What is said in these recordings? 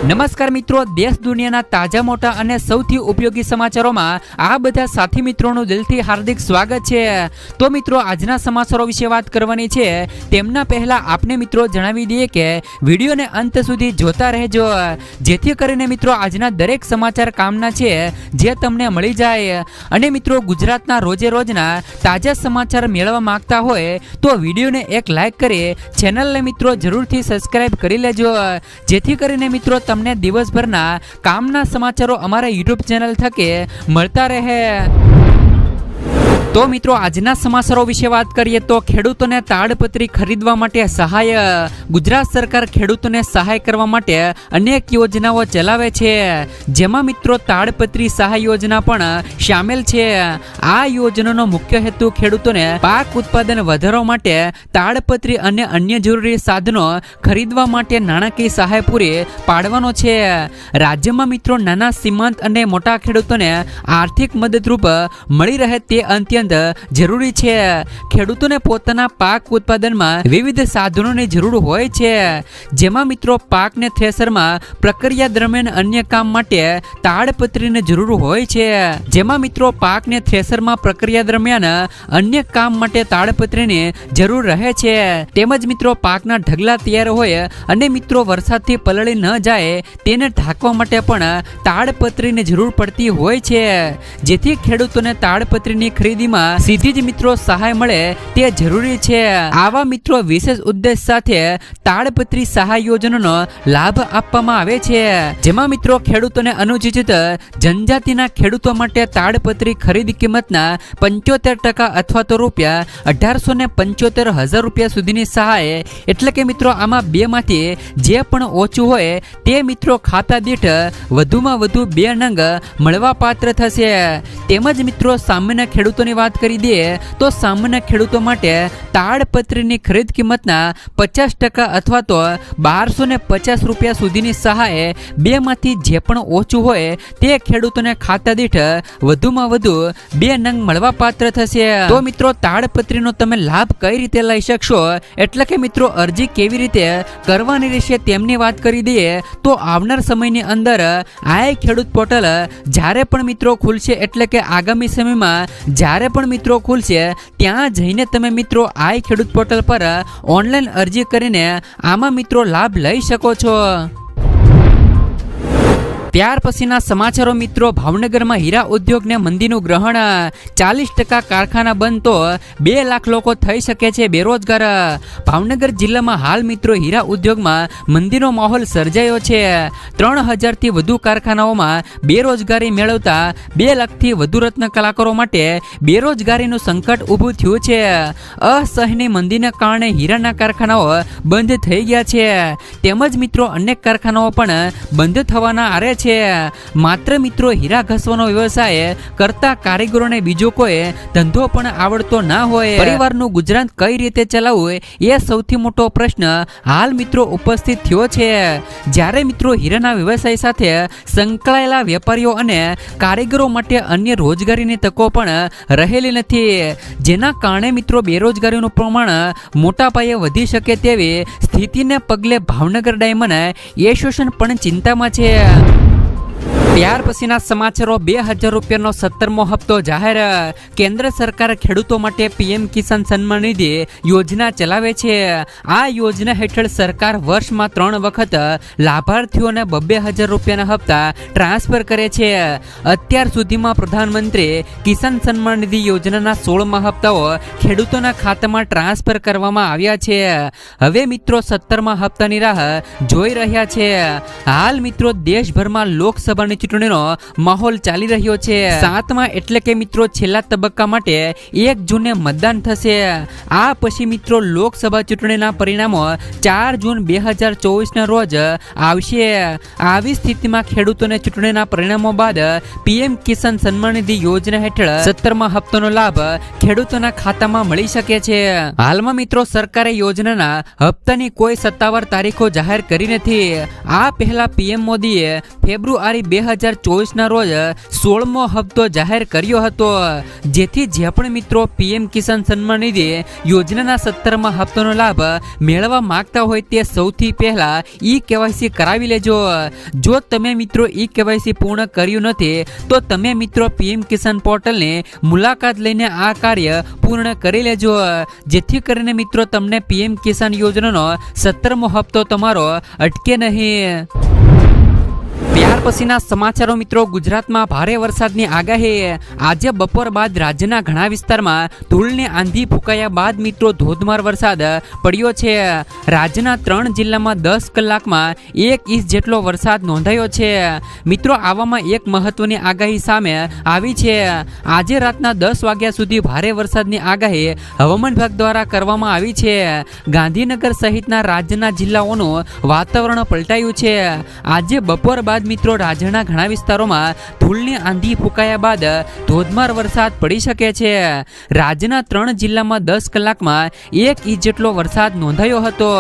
નમસ્કાર મિત્રો, દેશ દુનિયાના તાજા મોટા અને સૌથી ઉપયોગી સમાચારોમાં આ બધા સાથી મિત્રોનું દિલથી હાર્દિક સ્વાગત છે। તો મિત્રો, આજના સમાચારો વિશે વાત કરવાની છે। તેમના પહેલા આપને મિત્રો જણાવી દઈએ કે વિડીયોને અંત સુધી જોતા રહેજો, જેથી કરીને મિત્રો આજના દરેક સમાચાર કામના છે જે તમને મળી જાય। અને મિત્રો, ગુજરાતના રોજે રોજના તાજા સમાચાર મેળવવા માંગતા હોય તો વિડીયોને એક લાઈક કરી ચેનલને મિત્રો જરૂરથી સબસ્ક્રાઇબ કરી લેજો, જેથી કરીને મિત્રો તમને દિવસભરના કામના સમાચારો અમારા YouTube ચેનલ થકે મળતા રહે। તો મિત્રો, આજના સમાચારો વિશે વાત કરીએ તો ખેડૂતોને તાડપત્રી ખરીદવા માટે સહાય। ગુજરાત સરકાર ખેડૂતોને સહાય કરવા માટે અનેક યોજનાઓ ચલાવે છે, જેમાં મિત્રો તાડપત્રી સહાય યોજના પણ સામેલ છે। આ યોજનાનો મુખ્ય હેતુ ખેડૂતોને પાક ઉત્પાદન વધારવા માટે તાડપત્રી અને અન્ય જરૂરી સાધનો ખરીદવા માટે નાણાકીય સહાય પૂરી પાડવાનો છે। રાજ્યમાં મિત્રો નાના સીમાંત અને મોટા ખેડૂતોને આર્થિક મદદરૂપ મળી રહે તે અત્યંત જરૂરી છે। ખેડૂતોને પોતાના પાક ઉત્પાદનમાં વિવિધ સાધનોની જરૂર હોય છે, જેમાં મિત્રો પાકને થ્રેસરમાં પ્રક્રિયા દરમિયાન અન્ય કામ માટે તાડપત્રીની જરૂર હોય છે। જેમાં મિત્રો પાકને થ્રેસરમાં પ્રક્રિયા દરમિયાન અન્ય કામ માટે તાડપત્રીની જરૂર રહે છે। તેમજ મિત્રો પાકના ઢગલા તૈયાર હોય અને મિત્રો વરસાદથી પલળી ન જાય તેને ઢાંકવા માટે પણ તાડપત્રીની જરૂર પડતી હોય છે, જેથી ખેડૂતોને તાડપત્રીની ખરીદીમાં સીધી જ મિત્રો સહાય મળે તે જરૂરી છે। આવા મિત્રો વિશેષ ઉદ્દેશ સાથે તાડપત્રી સહાય યોજનાનો લાભ આપવામાં આવે છે, જેમાં મિત્રો ખેડૂતોને અનુસૂચિત જનજાતિના ખેડૂતો માટે તાડપત્રી ખરીદ કિંમતના 75% અથવા તો ₹1875,000 સુધીની સહાય, એટલે કે મિત્રો આમાં બેમાંથી જે પણ ઓછું હોય તે મિત્રો ખાતા દીઠ વધુમાં વધુ 2 નંગ મળવા પાત્ર થશે। તેમજ મિત્રો સામાન્ય ખેડૂતોની વાત કરી દઈએ તો સામાન્ય ખેડૂતો માટે તાડપત્રીની ખરીદ કિંમતના 50% અથવા તો ₹1250 સુધીની સહાય, બેમાંથી જે પણ ઓછું હોય તે ખેડૂતોને ખાતા દીઠ વધુમાં વધુ 2 નંગ મળવા પાત્ર થશે। તો મિત્રો તાડપત્રીનો તમે લાભ કઈ રીતે લઈ શકશો, એટલે કે મિત્રો અરજી કેવી રીતે કરવાની રહેશે તેમની વાત કરી દઈએ તો આવનાર સમયની અંદર આ ખેડૂત પોર્ટલ જ્યારે પણ મિત્રો ખુલશે, એટલે કે આગામી સમયમાં જ્યારે પણ મિત્રો ખુલશે ત્યાં જઈને તમે મિત્રો આ ખેડૂત પોર્ટલ પર ઓનલાઈન અરજી કરીને આમાં મિત્રો લાભ લઈ શકો છો। ત્યાર પછીના સમાચારો મિત્રો, ભાવનગરમાં હીરા ઉદ્યોગને મંદીનું ગ્રહણ, 40% કારખાના બંધ તો 2 લાખ લોકો થઈ શકે છે બેરોજગાર। ભાવનગર જિલ્લામાં હાલ મિત્રો હીરા ઉદ્યોગમાં મંદીનો માહોલ સર્જાયો છે। 3000થી વધુ કારખાનાઓમાં બેરોજગારી મેળવતા 2 લાખથી વધુ રત્ન કલાકારો માટે બેરોજગારીનું સંકટ ઊભું થયું છે। અસહનીય મંદીના કારણે હીરાના કારખાનાઓ બંધ થઈ ગયા છે, તેમજ મિત્રો અનેક કારખાનાઓ પણ બંધ થવાના આરે છે। માત્ર મિત્રો હીરા ઘસવાનો વ્યવસાય કરતા કારીગરોને બીજો કોઈ ધંધો પણ આવડતો ના હોય, પરિવારનું ગુજરાન કઈ રીતે ચલાવવું એ સૌથી મોટો પ્રશ્ન હાલ મિત્રો ઉપસ્થિત થયો છે। જ્યારે મિત્રો હીરાના વ્યવસાય સાથે સંકળાયેલા વેપારીઓ અને કારીગરો માટે અન્ય રોજગારીની તકો પણ રહેલી નથી, જેના કારણે મિત્રો બેરોજગારીનું પ્રમાણ મોટા પાયે વધી શકે તેવી સ્થિતિને પગલે ભાવનગર ડાયમંડ એસોસિએશન પણ ચિંતામાં છે। ત્યાર પછીના સમાચારો, ₹2000નો 17મો હપ્તો જાહેર। કેન્દ્ર સરકાર ખેડૂતો માટે PM કિસાન સન્માન નિધિ યોજના ચલાવે છે। આ યોજના હેઠળ સરકાર વર્ષમાં 3 વખત લાભાર્થીઓને ₹2000ના હપ્તા ટ્રાન્સફર કરે છે। અત્યાર સુધીમાં પ્રધાનમંત્રી કિસાન સન્માન નિધિ યોજનાના 16મા હપ્તાઓ ખેડૂતોના ખાતામાં ટ્રાન્સફર કરવામાં આવ્યા છે। હવે મિત્રો 17મા હપ્તાની રાહ જોઈ રહ્યા છે। હાલ મિત્રો દેશભરમાં લોકસભાની ચૂંટણીનો માહોલ ચાલી રહ્યો છે। 7મા એટલે કે મિત્રો છેલ્લા તબક્કા માટે 1 જૂને મતદાન થશે। આ પછી મિત્રો લોકસભા ચૂંટણીના પરિણામો 4 જૂન 2024ના રોજ આવશે। આવી સ્થિતિમાં ખેડૂતોને ચૂંટણીના પરિણામો બાદ PM કિસાન સન્માન નિધિ યોજના હેઠળ 17મા હપ્તાનો લાભ ખેડૂતોના ખાતામાં મળી શકે છે। હાલમાં મિત્રો સરકારે યોજનાના હપ્તાની કોઈ સત્તાવાર તારીખો જાહેર કરી નથી। આ પહેલા PM મોદીએ ફેબ્રુઆરી 2024 2024ના રોજ 16મો હપ્તો જાહેર કર્યો હતો, જેથી જે પણ મિત્રો પીએમ કિસાન સન્માન નિધિ યોજનાના 17મા હપ્તાનો લાભ મેળવવા માંગતા હોય તે સૌથી પહેલા ઈ કેવાયસી કરાવી લેજો. જો તમે મિત્રો ઈ કેવાયસી પૂર્ણ કર્યું નથી તો તમે મિત્રો પીએમ કિસાન પોર્ટલની મુલાકાત લઈને આ કાર્ય પૂર્ણ કરી લેજો, જેથી કરીને મિત્રો તમને પીએમ કિસાન યોજનાનો 17મો હપ્તો તમારો અટકે નહીં. ત્યાર પછીના સમાચારો મિત્રો, ગુજરાતમાં ભારે વરસાદની આગાહી. આજે બપોર બાદ રાજ્યના ઘણા વિસ્તારમાં ધૂળની આંધી ફૂંકાયા બાદ મિત્રો ધોધમાર વરસાદ પડ્યો છે. રાજ્યના 3 જિલ્લામાં 10 કલાકમાં 1 ઇંચ જેટલો વરસાદ નોંધાયો છે. મિત્રો આવામાં એક મહત્વની આગાહી સામે આવી છે. આજે રાતના 10 વાગ્યા સુધી ભારે વરસાદની આગાહી હવામાન વિભાગ દ્વારા કરવામાં આવી છે. ગાંધીનગર સહિતના રાજ્યના જિલ્લાઓનું વાતાવરણ પલટાયું છે. આજે બપોર બાદ મિત્રો રાજ્યના ઘણા વિસ્તારોમાં ધૂળની આંધી ફૂંકાયા બાદ ધોધમાર વરસાદ પડી શકે છે. રાજ્યના 3 જિલ્લામાં 10 કલાકમાં 1 ઇંચ જેટલો વરસાદ નોંધાયો હતો.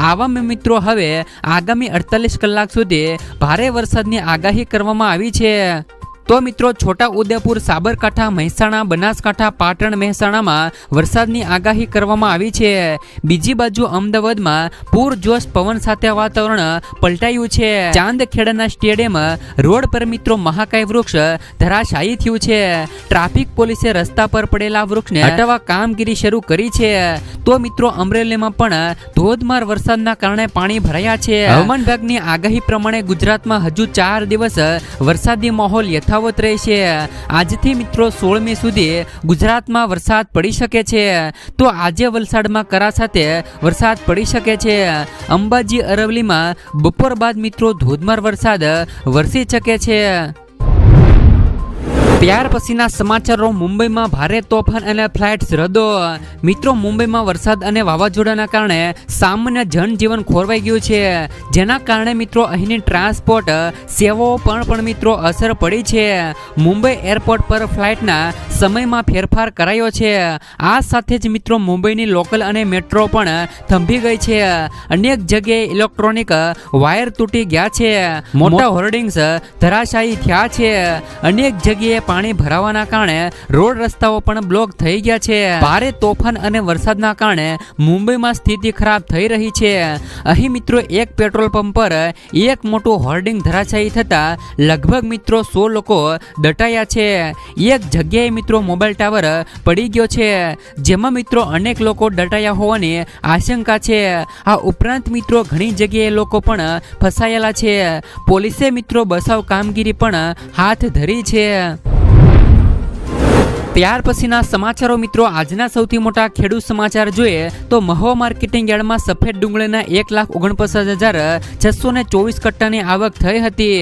આવામાં મિત્રો હવે આગામી 48 કલાક સુધી ભારે વરસાદની આગાહી કરવામાં આવી છે. તો મિત્રો છોટા ઉદેપુર, સાબરકાંઠા, મહેસાણા, બનાસકાંઠા, પાટણ, મહેસાણામાં વરસાદની આગાહી કરવામાં આવી છે. બીજી બાજુ અમદાવાદમાં પૂરજોશ પવન સાથે વાતાવરણ પલટાયું છે. ચાંદખેડાના સ્ટેડિયમ રોડ પર મિત્રો મહાકાય વૃક્ષ ધરાશાયી થયું છે. ટ્રાફિક પોલીસે રસ્તા પર પડેલા વૃક્ષને હટાવવા કામગીરી શરૂ કરી છે. તો મિત્રો અમરેલીમાં પણ ધોધમાર વરસાદના કારણે પાણી ભરાયા છે. હવામાન વિભાગની આગાહી પ્રમાણે ગુજરાતમાં હજુ 4 દિવસ વરસાદી માહોલ યથાવત રહેશે. આજથી મિત્રો 16 મે સુધી ગુજરાતમાં વરસાદ પડી શકે છે. તો આજે વલસાડમાં કરા સાથે વરસાદ પડી શકે છે. અંબાજી, અરવલ્લીમાં બપોર બાદ મિત્રો ધોધમાર વરસાદ વરસી શકે છે. ત્યાર પછીના સમાચારો, મુંબઈમાં ભારે તોફાન અને ફ્લાઇટ્સ રદ્દો. મિત્રો મુંબઈમાં વરસાદ અને વાવાઝોડાના કારણે સામાન્ય જનજીવન ખોરવાઈ ગયું છે, જેના કારણે મિત્રો અહીંની ટ્રાન્સપોર્ટ સેવાઓ પણ મિત્રો અસર પડી છે. મુંબઈ એરપોર્ટ પર ફ્લાઇટના સમયમાં ફેરફાર કરાયો છે. આ સાથે જ મિત્રો મુંબઈની લોકલ અને મેટ્રો પણ થંભી ગઈ છે. અનેક જગ્યાએ ઇલેક્ટ્રોનિક વાયર તૂટી ગયા છે. મોટા હોર્ડિંગ્સ ધરાશાયી થયા છે. અનેક જગ્યાએ પાણી ભરાવાના કારણે રોડ રસ્તાઓ પણ બ્લોક થઈ ગયા છે. ભારે તોફાન અને વરસાદના કારણે મુંબઈમાં સ્થિતિ ખરાબ થઈ રહી છે. અહીં મિત્રો એક પેટ્રોલ પંપ પર એક મોટું હોર્ડિંગ ધરાશાયી થતા લગભગ મિત્રો 100 લોકો દટાયા છે. એક જગ્યાએ મિત્રો મોબાઈલ ટાવર પડી ગયો છે, જેમાં મિત્રો અનેક લોકો દટાયા હોવાની આશંકા છે. આ ઉપરાંત મિત્રો ઘણી જગ્યાએ લોકો પણ ફસાયેલા છે. પોલીસે મિત્રો બચાવ કામગીરી પણ હાથ ધરી છે. ત્યાર પછીના સમાચારો મિત્રો, આજના સૌથી મોટા ખેડૂત સમાચાર જોઈએ તો મહુવા માર્કેટિંગ યાર્ડમાં સફેદ ડુંગળીના 1,49,624 કટ્ટાની આવક થઈ હતી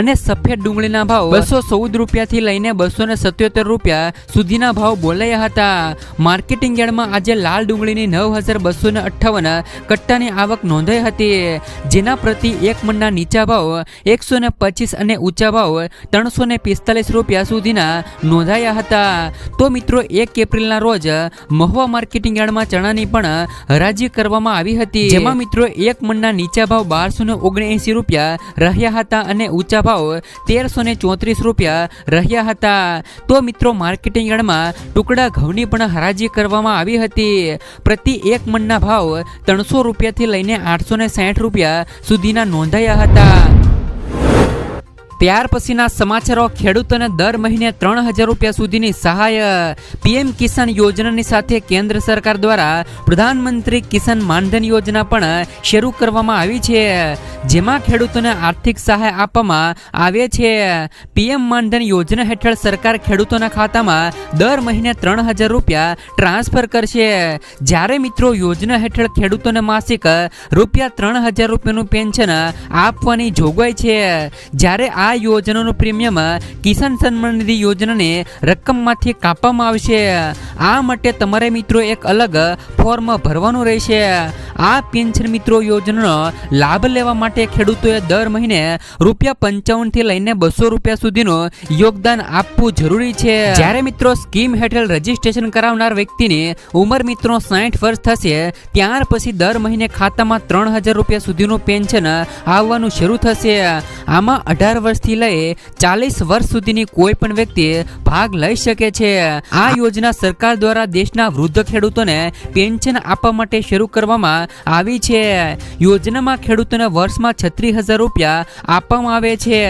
અને સફેદ ડુંગળીના ભાવ 214 રૂપિયાથી લઈને 277 રૂપિયા સુધીના ભાવ બોલાયા હતા. માર્કેટિંગ યાર્ડમાં આજે લાલ ડુંગળીની 9,258 કટ્ટાની આવક નોંધાઈ હતી, જેના પ્રતિ એક મણના નીચા ભાવ 125 અને ઊંચા ભાવ 345 રૂપિયા સુધીના નોંધાયા હતા. તો મિત્રો 1 એપ્રિલના રોજ મહુવા માર્કેટિંગ યાર્ડમાં ચણાની પણ હરાજી કરવામાં આવી હતી, જેમાં મિત્રો એક મણના નીચા ભાવ 1279 રૂપિયા રહ્યા હતા અને ઊંચા ભાવ 1334 રૂપિયા રહ્યા હતા. તો મિત્રો માર્કેટિંગ યાર્ડમાં ટુકડા ઘઉંની પણ હરાજી કરવામાં આવી હતી. પ્રતિ એક મણના ભાવ 300 રૂપિયાથી લઈને 860 રૂપિયા સુધીના નોંધાયા હતા. ત્યાર પછીના સમાચારો, ખેડૂતોને દર મહિને 3,000 રૂપિયા સુધીની સહાય. પીએમ કિસાન યોજનાની સાથે કેન્દ્ર સરકાર દ્વારા પ્રધાનમંત્રી કિસાન માનધન યોજના પણ શરૂ કરવામાં આવી છે, જેમાં ખેડૂતોને આર્થિક સહાય આપવામાં આવે છે. પીએમ માનધન યોજના હેઠળ સરકાર ખેડૂતોના ખાતામાં દર મહિને 3,000 રૂપિયા ટ્રાન્સફર કરશે. જ્યારે મિત્રો યોજના હેઠળ ખેડૂતોને માસિક રૂપિયા 3,000 રૂપિયાનું પેન્શન આપવાની જોગવાઈ છે. જ્યારે આ યોજનાનું પ્રીમિયમ કિસાન સન્માન નિધિ યોજનાની રકમમાંથી કાપવામાં આવશે. આ માટે તમારે મિત્રો એક અલગ ફોર્મ ભરવાનું રહેશે. આ પેન્શન મિત્રો યોજનાનો લાભ લેવા માટે ખેડૂતોએ દર મહિને ₹55 થી લઈને ₹200 સુધીનું યોગદાન આપવું જરૂરી છે. જ્યારે મિત્રો સ્કીમ હેઠળ રજીસ્ટ્રેશન કરાવનાર વ્યક્તિની ઉંમર મિત્રો 60 વર્ષ થશે, ત્યાર પછી દર મહિને ખાતામાં ₹3,000 સુધીનું પેન્શન આવવાનું શરૂ થશે. આમાં 18 વર્ષ વર્ષથી લઈ 40 વર્ષ સુધીની કોઈ પણ વ્યક્તિ ભાગ લઈ શકે છે. આ યોજના સરકાર દ્વારા દેશના વૃદ્ધ ખેડૂતોને પેન્શન આપવા માટે શરૂ કરવામાં આવી છે. યોજનામાં ખેડૂતોને વર્ષમાં 36,000 રૂપિયા આપવામાં આવે છે.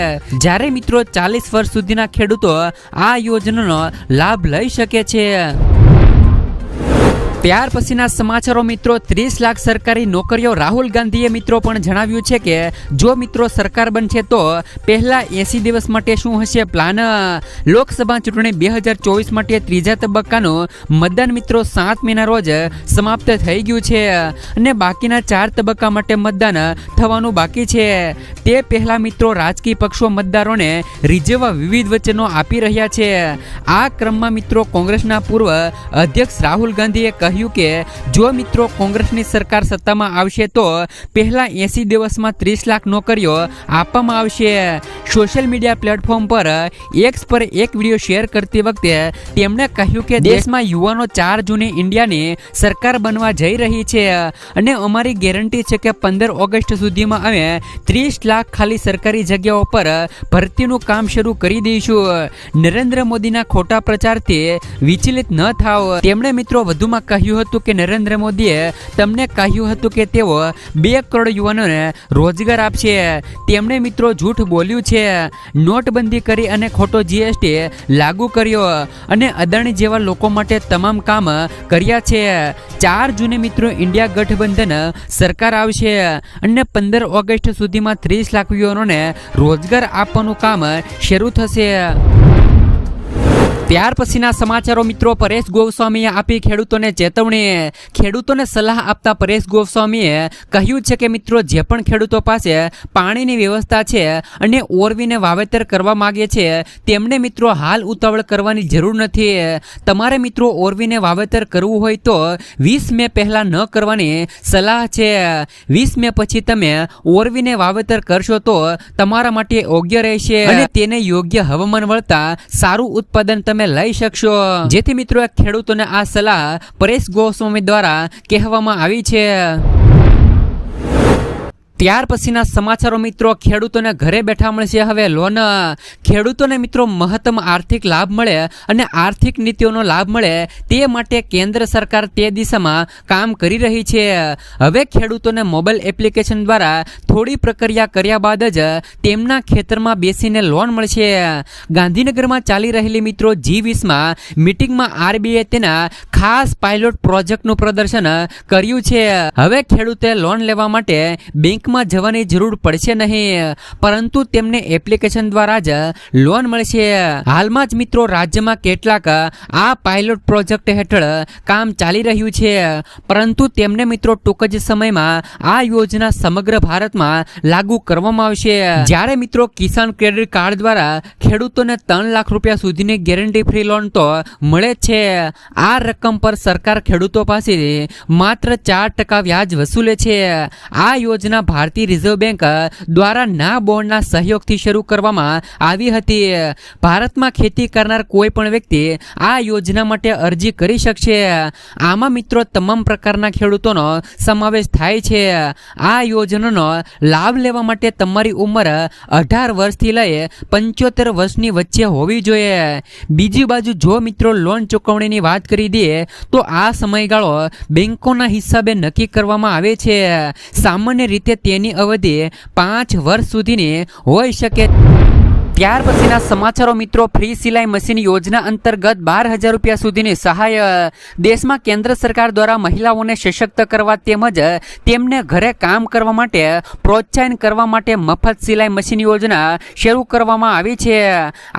જ્યારે મિત્રો 40 વર્ષ સુધીના ખેડૂતો આ યોજનાનો લાભ લઈ શકે છે. ત્યાર પછીના સમાચારો મિત્રો, 30 લાખ સરકારી નોકરીઓ. રાહુલ ગાંધીએ મિત્રો પણ જણાવ્યું છે કે જો મિત્રો સરકાર બનશે તો પહેલા 80 દિવસ માટે શું હશે પ્લાન. લોકસભા ચૂંટણી 2024 માટે ત્રીજા તબક્કાનું મતદાન મિત્રો 7 મેના રોજ સમાપ્ત થઈ ગયું છે અને બાકીના 4 તબક્કા માટે મતદાન થવાનું બાકી છે. તે પહેલા મિત્રો રાજકીય પક્ષો મતદારોને રીઝવવા વિવિધ વચનો આપી રહ્યા છે. આ ક્રમમાં મિત્રો કોંગ્રેસના પૂર્વ અધ્યક્ષ રાહુલ ગાંધીએ કહ્યું કે જો મિત્રો કોંગ્રેસની સરકાર સત્તામાં આવશે તો પહેલા 80 દિવસમાં 30 લાખ નોકરીઓ આપવામાં આવશે. સોશિયલ મીડિયા પ્લેટફોર્મ પર એક્સ પર એક વિડીયો શેર કરતી વખતે તેમણે કહ્યું કે દેશમાં યુવાનો 4 જૂને ઇન્ડિયાની સરકાર બનવા જઈ રહી છે અને અમારી ગેરંટી છે કે 15 ઓગસ્ટ સુધીમાં અમે 30 લાખ ખાલી સરકારી જગ્યાઓ પર ભરતીનું કામ શરૂ કરી દઈશું. નરેન્દ્ર મોદીના ખોટા પ્રચારથી વિચલિત ન થાવ. તેમણે મિત્રો વધુમાં કહ્યું હતું કે નરેન્દ્ર મોદીએ તમને કહ્યું હતું કે તેઓ 2 કરોડ યુવાનોને રોજગાર આપશે. તેમણે મિત્રો જૂઠ બોલ્યું છે. નોટબંધી કરી અને ખોટો જીએસટી લાગુ કર્યો અને અદાણી જેવા લોકો માટે તમામ કામ કર્યા છે. 4 જૂને મિત્રો ઇન્ડિયા ગઠબંધન સરકાર આવશે અને 15 ઓગસ્ટ સુધીમાં 30 લાખ યુવાનોને રોજગાર આપવાનું કામ શરૂ થશે. ત્યાર પછીના સમાચારો મિત્રો, પરેશ ગોસ્વામીએ આપી ખેડૂતોને ચેતવણી. ખેડૂતોને સલાહ આપતા પરેશ ગોસ્વામીએ કહ્યું છે કે મિત્રો જે પણ ખેડૂતો પાસે પાણીની વ્યવસ્થા છે અને ઓરવીને વાવેતર કરવા માગે છે તેમણે મિત્રો હાલ ઉતાવળ કરવાની જરૂર નથી. તમારે મિત્રો ઓરવીને વાવેતર કરવું હોય તો 20 મે પહેલા ન કરવાની સલાહ છે. 20 મે પછી તમે ઓરવીને વાવેતર કરશો તો તમારા માટે યોગ્ય રહેશે અને તેને યોગ્ય હવામાન વળતા સારું ઉત્પાદન તમે લઈ શકશો. જેથી મિત્રો ખેડૂતોને આ સલાહ પરેશ ગોસ્વામી દ્વારા કહેવામાં આવી છે. ત્યાર પછીના સમાચારો મિત્રો, ખેડૂતોને ઘરે બેઠા મળશે હવે લોન. ખેડૂતોને મિત્રો મહત્તમ આર્થિક લાભ મળે અને આર્થિક નીતિઓનો લાભ મળે તે માટે કેન્દ્ર સરકાર તે દિશામાં કામ કરી રહી છે. હવે ખેડૂતોને મોબાઈલ એપ્લિકેશન દ્વારા થોડી પ્રક્રિયા કર્યા બાદ જ તેમના ખેતરમાં બેસીને લોન મળશે. ગાંધીનગરમાં ચાલી રહેલી મિત્રો G20માં મીટિંગમાં RBI તેના ખાસ પાયલોટ પ્રોજેક્ટનું પ્રદર્શન કર્યું છે. હવે ખેડૂતે લોન લેવા માટે બેંકમાં જવાની જરૂર પડશે નહીં, પરંતુ તેમને એપ્લિકેશન દ્વારા જ લોન મળશે. હાલમાં જ મિત્રો રાજ્યમાં કેટલાક આ પાયલોટ પ્રોજેક્ટ હેઠળ કામ ચાલી રહ્યું છે, પરંતુ તેમને મિત્રો ટૂંક જ સમયમાં આ યોજના સમગ્ર ભારતમાં લાગુ કરવામાં આવશે. જ્યારે મિત્રો કિસાન ક્રેડિટ કાર્ડ દ્વારા ખેડૂતોને 3 લાખ રૂપિયા સુધીની ગેરંટી ફ્રી લોન તો મળે છે. આ રકમ પર સરકાર ખેડૂતો પાસેથી માત્ર 4% વ્યાજ વસૂલે છે. આ યોજના ભારતીય રિઝર્વ બેંક દ્વારા ના બોર્ડના સહયોગથી શરૂ કરવામાં આવી હતી. ભારતમાં ખેતી કરનાર કોઈ પણ વ્યક્તિ આ યોજના માટે અરજી કરી શકશે. આમાં મિત્રો તમામ પ્રકારના ખેડૂતોનો સમાવેશ થાય છે. આ યોજનાનો લાભ લેવા માટે તમારી ઉંમર 18 વર્ષથી લઈ 75 વર્ષની વચ્ચે હોવી જોઈએ. બીજી બાજુ જો મિત્રો લોન ચૂકવણીની વાત કરી દઈએ તો આ સમયગાળો બેંકોના હિસાબે નક્કી કરવામાં આવે છે. સામાન્ય રીતે તેની અવધિ 5 વર્ષ સુધીની હોઈ શકે. ત્યાર પછીના સમાચારો મિત્રો, ફ્રી સિલાઈ મશીન યોજના અંતર્ગત 12,000 રૂપિયા સુધીની સહાય. દેશમાં કેન્દ્ર સરકાર દ્વારા મહિલાઓને સશક્ત કરવા તેમજ તેમને ઘરે કામ કરવા માટે પ્રોત્સાહન કરવા માટે મફત સિલાઈ મશીન યોજના શરૂ કરવામાં આવી છે.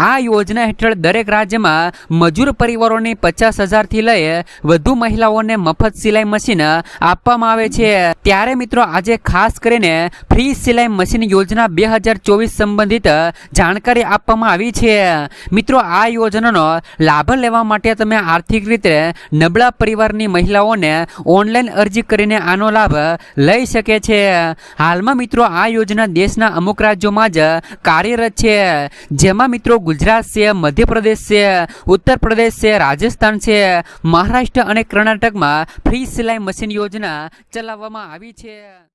આ યોજના હેઠળ દરેક રાજ્યમાં મજૂર પરિવારોની 50,000થી લઈ વધુ મહિલાઓને મફત સિલાઈ મશીન આપવામાં આવે છે. ત્યારે મિત્રો આજે ખાસ કરીને ફ્રી સિલાઈ મશીન યોજના 2024 સંબંધિત જાણકારી આપવામાં આવી છે. મિત્રો આ યોજનાનો લાભ લેવા માટે તમે આર્થિક રીતે નબળા પરિવારની મહિલાઓને ઓનલાઈન અરજી કરીને આનો લાભ લઈ શકે છે. હાલમાં મિત્રો આ યોજના દેશના અમુક રાજ્યોમાં જ કાર્યરત છે, જેમાં મિત્રો ગુજરાત છે, મધ્યપ્રદેશ છે, ઉત્તર પ્રદેશ છે, રાજસ્થાન છે, મહારાષ્ટ્ર અને કર્ણાટકમાં ફ્રી સિલાઈ મશીન યોજના ચલાવવામાં આવી છે.